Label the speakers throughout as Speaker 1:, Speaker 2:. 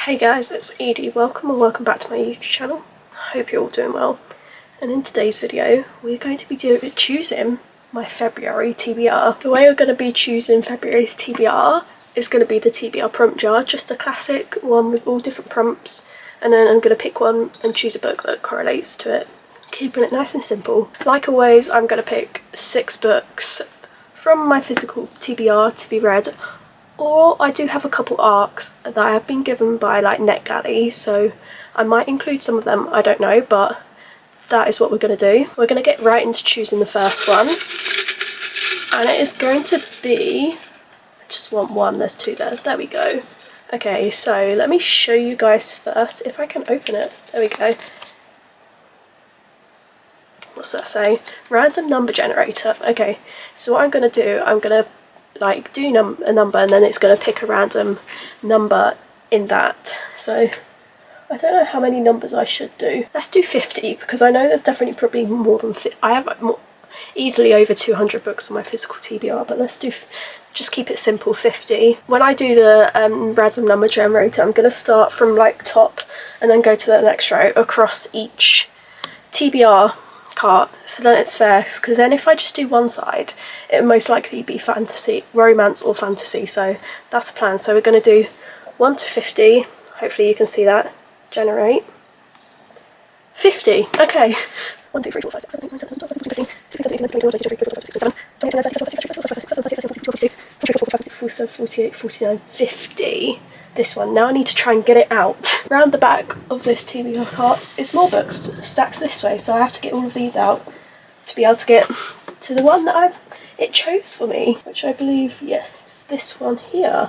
Speaker 1: Hey guys, it's Edie. Welcome or welcome back to my YouTube channel. Hope you're all doing well. And in today's video, we're going to be choosing my February TBR. The way we're going to be choosing February's TBR is going to be the TBR prompt jar, just a classic one with all different prompts. And then I'm going to pick one and choose a book that correlates to it, keeping it nice and simple. Like always, I'm going to pick 6 books from my physical TBR to be read. Or I do have a couple arcs that I have been given by like NetGalley, so I might include some of them, I don't know, but that is what we're going to do. We're going to get right into choosing the first one, and it is going to be, I just want one, there's 2 there we go. Okay, so let me show you guys first, if I can open it, there we go. What's that say? Random number generator. Okay, so what I'm going to do, I'm going to like do a number and then it's going to pick a random number in that. So I don't know how many numbers I should do. Let's do 50 because I know there's definitely probably more than I have easily over 200 books on my physical TBR, but let's do, just keep it simple, 50. When I do the random number generator, I'm going to start from like top and then go to the next row across each TBR cart, so then it's fair, because then if I just do one side it would most likely be fantasy, romance or fantasy, so that's the plan. So we're going to do 1 to 50, hopefully you can see that. Generate 50. Okay, 1 2 3 4 5 6 7 8 9 10 11 12 13 14 15 16 17 18 19 20 21 22 23 24 25 26 27 28 29 50. This one. Now I need to try and get it out. Round the back of this TBR cart is more books, stacks this way, so I have to get all of these out to be able to get to the one that it chose for me, which I believe, yes, it's this one here,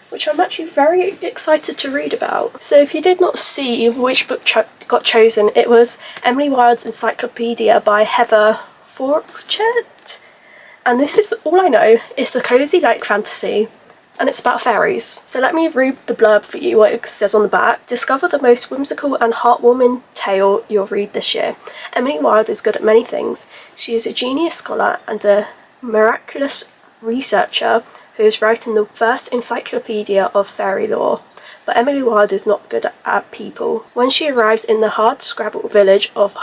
Speaker 1: which I'm actually very excited to read about. So if you did not see which book got chosen, it was Emily Wilde's Encyclopedia by Heather Forchett, and this is all I know. It's a cozy like fantasy, and it's about fairies. So let me read the blurb for you, what it says on the back. Discover the most whimsical and heartwarming tale you'll read this year. Emily Wilde is good at many things. She is a genius scholar and a miraculous researcher who is writing the first encyclopedia of fairy lore. But Emily Wilde is not good at people. When she arrives in the hard-scrabble village of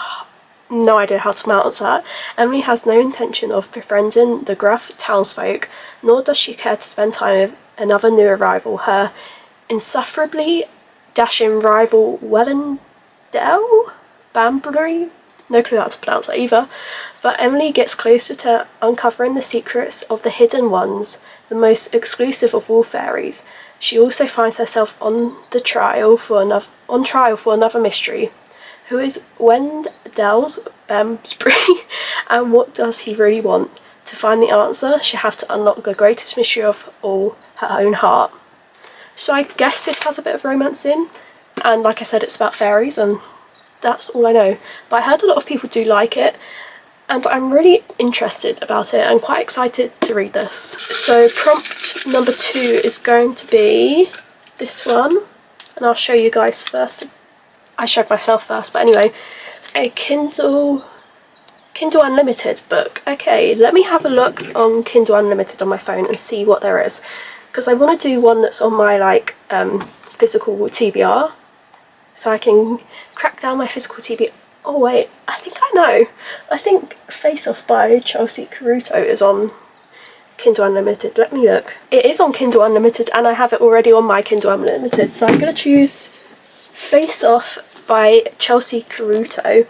Speaker 1: no idea how to pronounce that, Emily has no intention of befriending the gruff townsfolk, nor does she care to spend time with another new arrival, her insufferably dashing rival Wellendell Bambury. No clue how to pronounce that either. But Emily gets closer to uncovering the secrets of the Hidden Ones, the most exclusive of all fairies. She also finds herself on trial for another mystery. Who is Wendell's Bambury, and what does he really want? To find the answer, she'll have to unlock the greatest mystery of all, her own heart. So I guess this has a bit of romance in, and like I said, it's about fairies, and that's all I know. But I heard a lot of people do like it, and I'm really interested about it. I'm quite excited to read this. So prompt number 2 is going to be this one, and I'll show you guys first. I showed myself first, but anyway, a Kindle Unlimited book. Okay, let me have a look on Kindle Unlimited on my phone and see what there is, because I want to do one that's on my like physical TBR, so I can crack down my physical TBR. Oh wait, I think I know. I think Face Off by Chelsea Caruto is on Kindle Unlimited. Let me look. It is on Kindle Unlimited, and I have it already on my Kindle Unlimited, so I'm going to choose Face Off by Chelsea Caruto,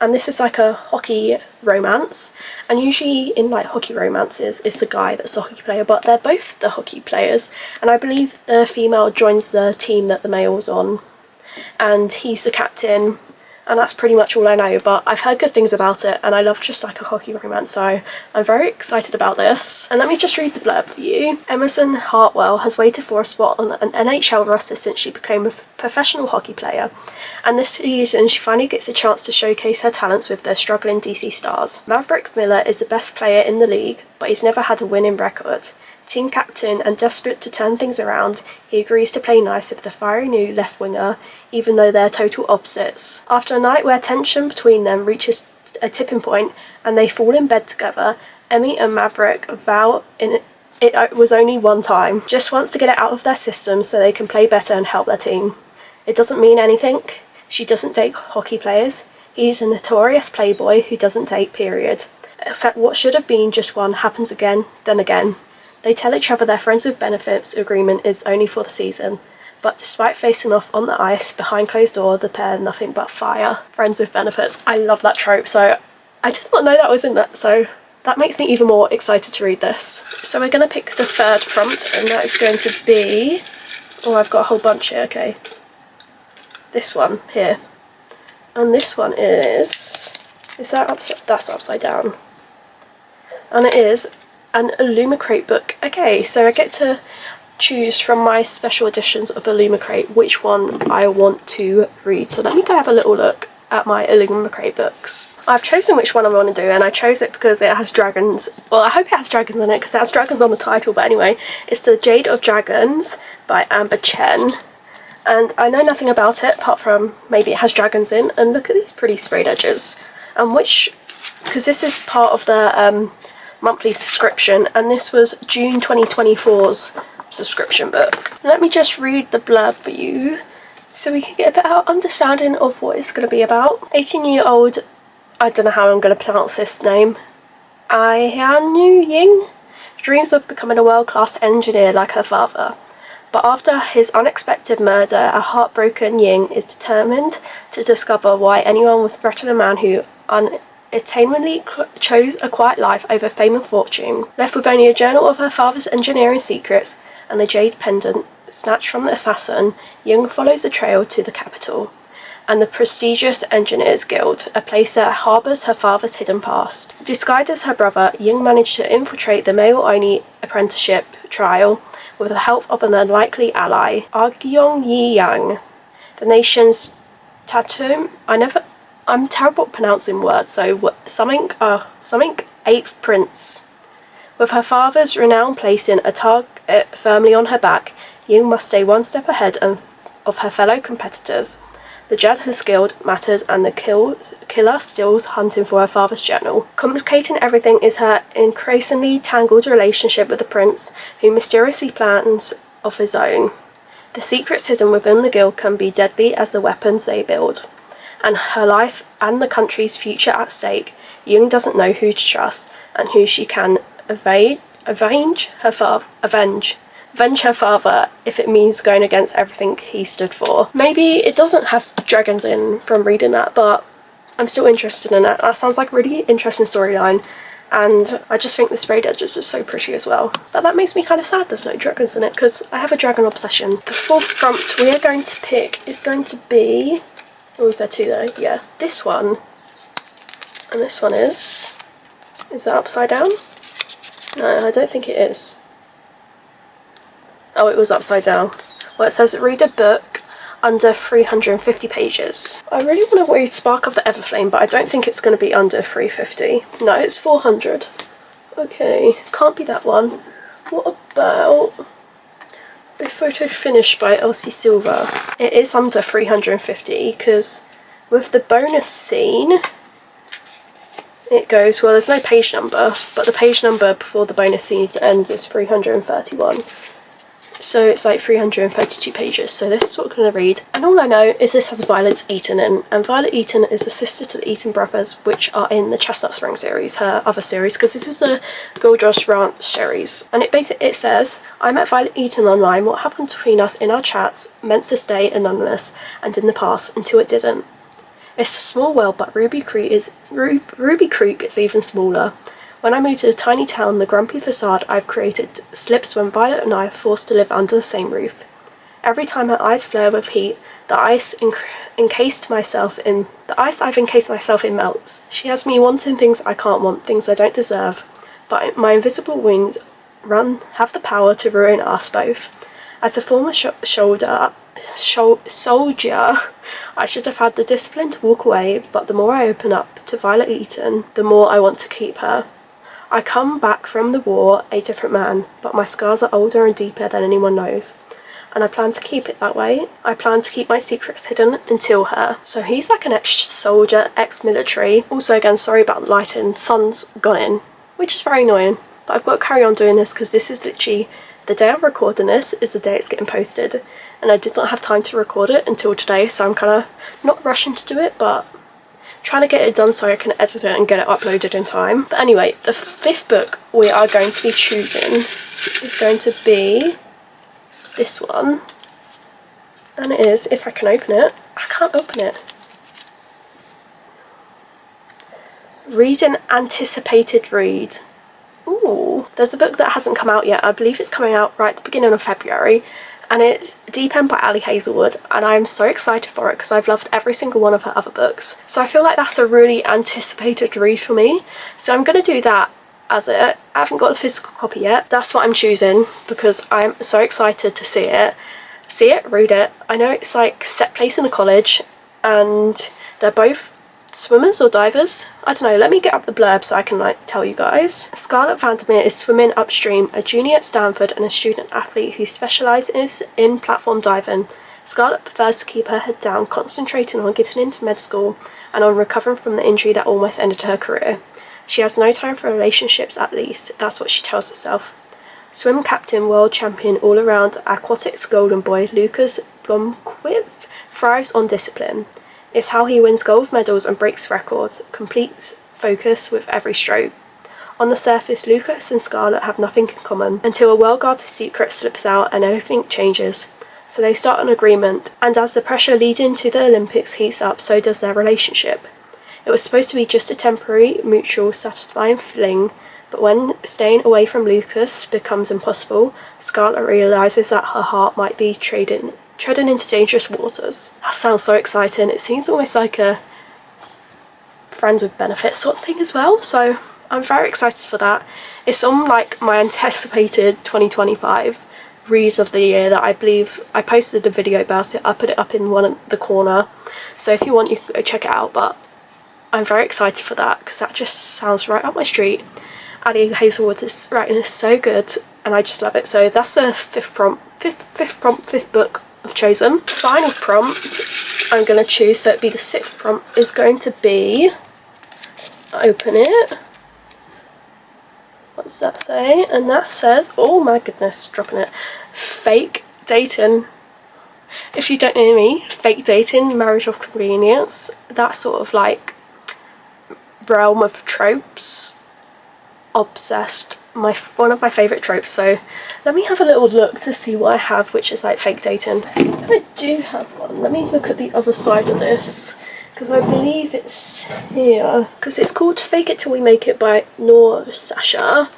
Speaker 1: and this is like a hockey romance, and usually in like hockey romances it's the guy that's the hockey player, but they're both the hockey players, and I believe the female joins the team that the male's on, and he's the captain, and that's pretty much all I know. But I've heard good things about it, and I love just like a hockey romance, so I'm very excited about this. And let me just read the blurb for you. Emerson Hartwell has waited for a spot on an NHL roster since she became a professional hockey player, and this season she finally gets a chance to showcase her talents with the struggling DC Stars. Maverick Miller is the best player in the league, but he's never had a winning record. Team captain and desperate to turn things around, he agrees to play nice with the fiery new left winger, even though they're total opposites. After a night where tension between them reaches a tipping point and they fall in bed together, Emmy and Maverick vow it was only one time, just wants to get it out of their system so they can play better and help their team. It doesn't mean anything. She doesn't date hockey players. He's a notorious playboy who doesn't date, period. Except what should have been just one happens again, then again. They tell each other their friends with benefits agreement is only for the season. But despite facing off on the ice, behind closed door, the pair nothing but fire. Friends with benefits. I love that trope, so I did not know that was in that, so that makes me even more excited to read this. So we're going to pick the third prompt, and that is going to be... Oh, I've got a whole bunch here, okay. This one here. And this one is that upside? That's upside down. And it is an Illumicrate book. Okay, so I get to choose from my special editions of Illumicrate which one I want to read. So let me go have a little look at my Illumicrate books. I've chosen which one I want to do, and I chose it because it has dragons. Well, I hope it has dragons in it because it has dragons on the title, but anyway, it's The Jade of Dragons by Amber Chen. And I know nothing about it apart from maybe it has dragons in, and look at these pretty sprayed edges. And because this is part of the monthly subscription, and this was June 2024's subscription book. Let me just read the blurb for you so we can get a better understanding of what it's going to be about. 18-year-old, I don't know how I'm going to pronounce this name, Aianu Ying dreams of becoming a world-class engineer like her father. But after his unexpected murder, a heartbroken Ying is determined to discover why anyone would threaten a man who unattainably chose a quiet life over fame and fortune. Left with only a journal of her father's engineering secrets and the jade pendant snatched from the assassin, Ying follows the trail to the capital and the prestigious Engineers Guild, a place that harbours her father's hidden past. Disguised as her brother, Ying managed to infiltrate the male-only apprenticeship trial with the help of an unlikely ally, Argyong Yi Yang, the nation's tattoo. I'm terrible at pronouncing words, so something 8th prince. With her father's renown placing a target firmly on her back, Ying must stay one step ahead of her fellow competitors. The Justice Guild matters, and the killer stills hunting for her father's journal. Complicating everything is her increasingly tangled relationship with the prince, who mysteriously plans of his own. The secrets hidden within the guild can be deadly as the weapons they build. And her life and the country's future at stake, Ying doesn't know who to trust and who she can avenge her father if it means going against everything he stood for. Maybe it doesn't have dragons in from reading that, but I'm still interested in it. That sounds like a really interesting storyline, and I just think the sprayed edges are so pretty as well. But that makes me kind of sad there's no dragons in it, because I have a dragon obsession. The fourth prompt we are going to pick is going to be... Oh, is there two though? Yeah. This one. And this one is... Is that upside down? No, I don't think it is. Oh, it was upside down. Well, it says read a book under 350 pages. I really want to read Spark of the Everflame, but I don't think it's going to be under 350. No, it's 400. Okay, can't be that one. What about A Photo Finish by Elsie Silver? It is under 350, because with the bonus scene, it goes, well, there's no page number, but the page number before the bonus scene ends is 331. So it's like 332 pages, so this is what we're going to read. And all I know is this has Violet Eaton in, and Violet Eaton is the sister to the Eaton brothers, which are in the Chestnut Spring series, her other series, because this is the Goldrush Ranch series. And it says, I met Violet Eaton online. What happened between us in our chats meant to stay anonymous and in the past until it didn't. It's a small world, but Ruby Creek is even smaller. When I moved to the tiny town, the grumpy facade I've created slips when Violet and I are forced to live under the same roof. Every time her eyes flare with heat, the ice I've encased myself in melts. She has me wanting things I can't want, things I don't deserve, but my invisible wounds have the power to ruin us both. As a former soldier, I should have had the discipline to walk away, but the more I open up to Violet Eaton, the more I want to keep her. I come back from the war a different man, but my scars are older and deeper than anyone knows. And I plan to keep it that way. I plan to keep my secrets hidden until her. So he's like an ex-soldier, ex-military. Also, again, sorry about the lighting, sun's gone in, which is very annoying. But I've got to carry on doing this because this is literally, the day I'm recording this is the day it's getting posted. and I did not have time to record it until today, so I'm kind of not rushing to do it, but trying to get it done so I can edit it and get it uploaded in time. But anyway, the 5th book we are going to be choosing is going to be this one, and it is, if I can open it, I can't open it. Read an anticipated read. Ooh, there's a book that hasn't come out yet. I believe it's coming out right at the beginning of February, and it's Deepend by Ali Hazelwood, and I'm so excited for it because I've loved every single one of her other books. So I feel like that's a really anticipated read for me. So I'm going to do that as it. I haven't got the physical copy yet. That's what I'm choosing because I'm so excited to see it. Read it. I know it's like set place in a college, and they're both swimmers or divers? I don't know, let me get up the blurb so I can like tell you guys. Scarlett Vandermeer is swimming upstream, a junior at Stanford and a student athlete who specialises in platform diving. Scarlett prefers to keep her head down, concentrating on getting into med school and on recovering from the injury that almost ended her career. She has no time for relationships, at least, that's what she tells herself. Swim captain, world champion, all-around aquatics golden boy Lucas Blomqvist thrives on discipline. It's how he wins gold medals and breaks records, completes focus with every stroke. On the surface, Lucas and Scarlett have nothing in common until a well-guarded secret slips out and everything changes. So they start an agreement, and as the pressure leading to the Olympics heats up, so does their relationship. It was supposed to be just a temporary, mutual, satisfying fling, but when staying away from Lucas becomes impossible, Scarlett realises that her heart might be treading into dangerous waters. That sounds so exciting. It seems almost like a friends with benefits sort of thing as well, so I'm very excited for that. It's on like my anticipated 2025 reads of the year that I believe I posted a video about it. I put it up in the corner, so if you want you can go check it out, but I'm very excited for that because that just sounds right up my street. Ali Hazelwood's writing is so good and I just love it. So that's the fifth book I've chosen. Final prompt I'm going to choose, so it'd be the 6th prompt, is going to be, open it, what's that say? And that says, oh my goodness, dropping it, fake dating. If you don't know me, fake dating, marriage of convenience, that sort of like realm of tropes, obsessed, one of my favourite tropes. So let me have a little look to see what I have which is like fake dating. I think I do have one. Let me look at the other side of this because I believe it's here, because it's called Fake It Till We Make It by Noor Sasha,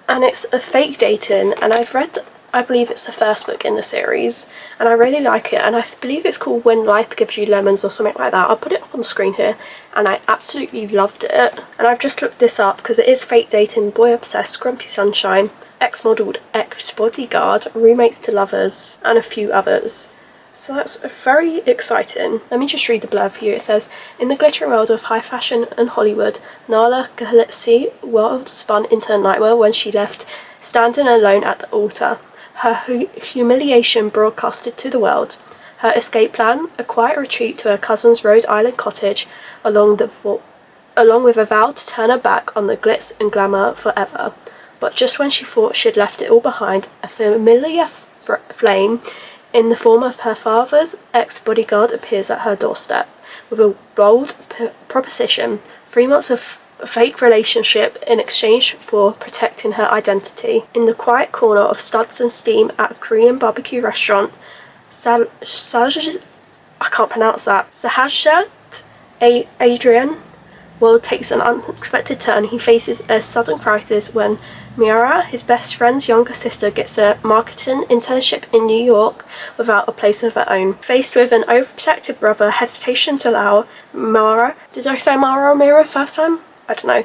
Speaker 1: and it's a fake dating, and I've read, I believe it's the first book in the series, and I really like it, and I believe it's called When Life Gives You Lemons or something like that. I'll put it up on the screen here, and I absolutely loved it. And I've just looked this up because it is fake dating, boy obsessed, grumpy sunshine, ex-modelled, ex-bodyguard, roommates to lovers, and a few others. So that's very exciting. Let me just read the blurb for you. It says, in the glittering world of high fashion and Hollywood, Nala Ghalipsi world spun into a nightmare when she left standing alone at the altar. Her humiliation broadcasted to the world. Her escape plan, a quiet retreat to her cousin's Rhode Island cottage, along with a vow to turn her back on the glitz and glamour forever. But just when she thought she'd left it all behind, a familiar flame in the form of her father's ex-bodyguard appears at her doorstep with a bold proposition: 3 months of a fake relationship in exchange for protecting her identity. In the quiet corner of Studs and Steam at a Korean barbecue restaurant, Sahajat Adrian world takes an unexpected turn. He faces a sudden crisis when Miara, his best friend's younger sister, gets a marketing internship in New York without a place of her own. Faced with an overprotective brother, hesitation to allow Mara, did I say Mara or Mira first time? I don't know,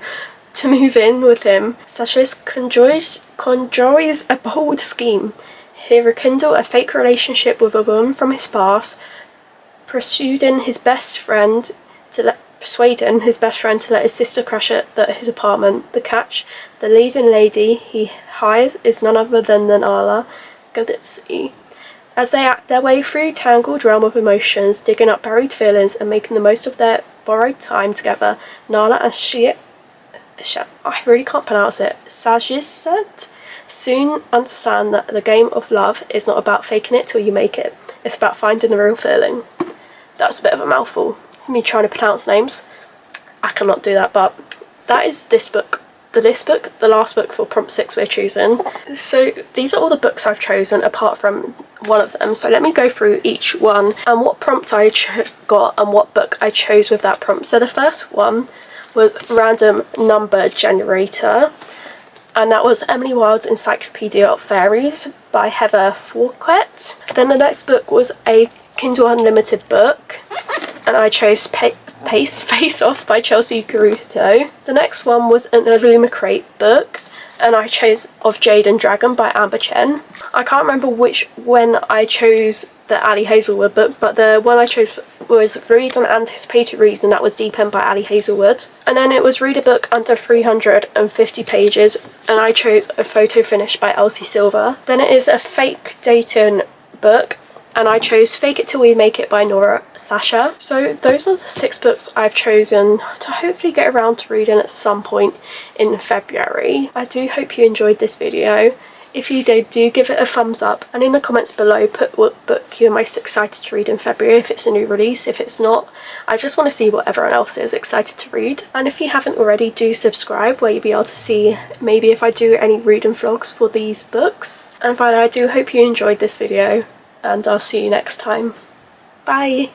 Speaker 1: to move in with him, Sasha conjoins a bold scheme. He rekindled a fake relationship with a woman from his past, persuading his best friend to let his sister crash at his apartment. The catch: the leading lady he hires is none other than Nala Ghalipsi. As they act their way through tangled realm of emotions, digging up buried feelings and making the most of their borrowed time together, Nala and I really can't pronounce it, Sajisat, soon understand that the game of love is not about faking it till you make it. It's about finding the real feeling. That's a bit of a mouthful, me trying to pronounce names. I cannot do that, but that is this book. The last book for prompt 6 we're choosing. So these are all the books I've chosen apart from one of them. So let me go through each one and what prompt I got and what book I chose with that prompt. So the first one was Random Number Generator, and that was Emily Wilde's Encyclopedia of Fairies by Heather Fouquet. Then the next book was a Kindle Unlimited book, and I chose Face Off by Chelsea Caruso. The next one was an Illumicrate book, and I chose Of Jade and Dragon by Amber Chen. I can't remember when I chose the Ali Hazelwood book, but the one I chose was Read an Anticipated Reads, and that was Deepend by Ali Hazelwood. And then it was Read a Book Under 350 Pages, and I chose A Photo Finish by Elsie Silver. Then it is a fake dating book, and I chose Fake It Till We Make It by Nora Sasha. So those are the 6 books I've chosen to hopefully get around to reading at some point in February. I do hope you enjoyed this video. If you did, do give it a thumbs up, and in the comments below put what book you're most excited to read in February, if it's a new release. If it's not, I just want to see what everyone else is excited to read. And if you haven't already, do subscribe, where you'll be able to see maybe if I do any reading vlogs for these books. And finally, I do hope you enjoyed this video, and I'll see you next time. Bye!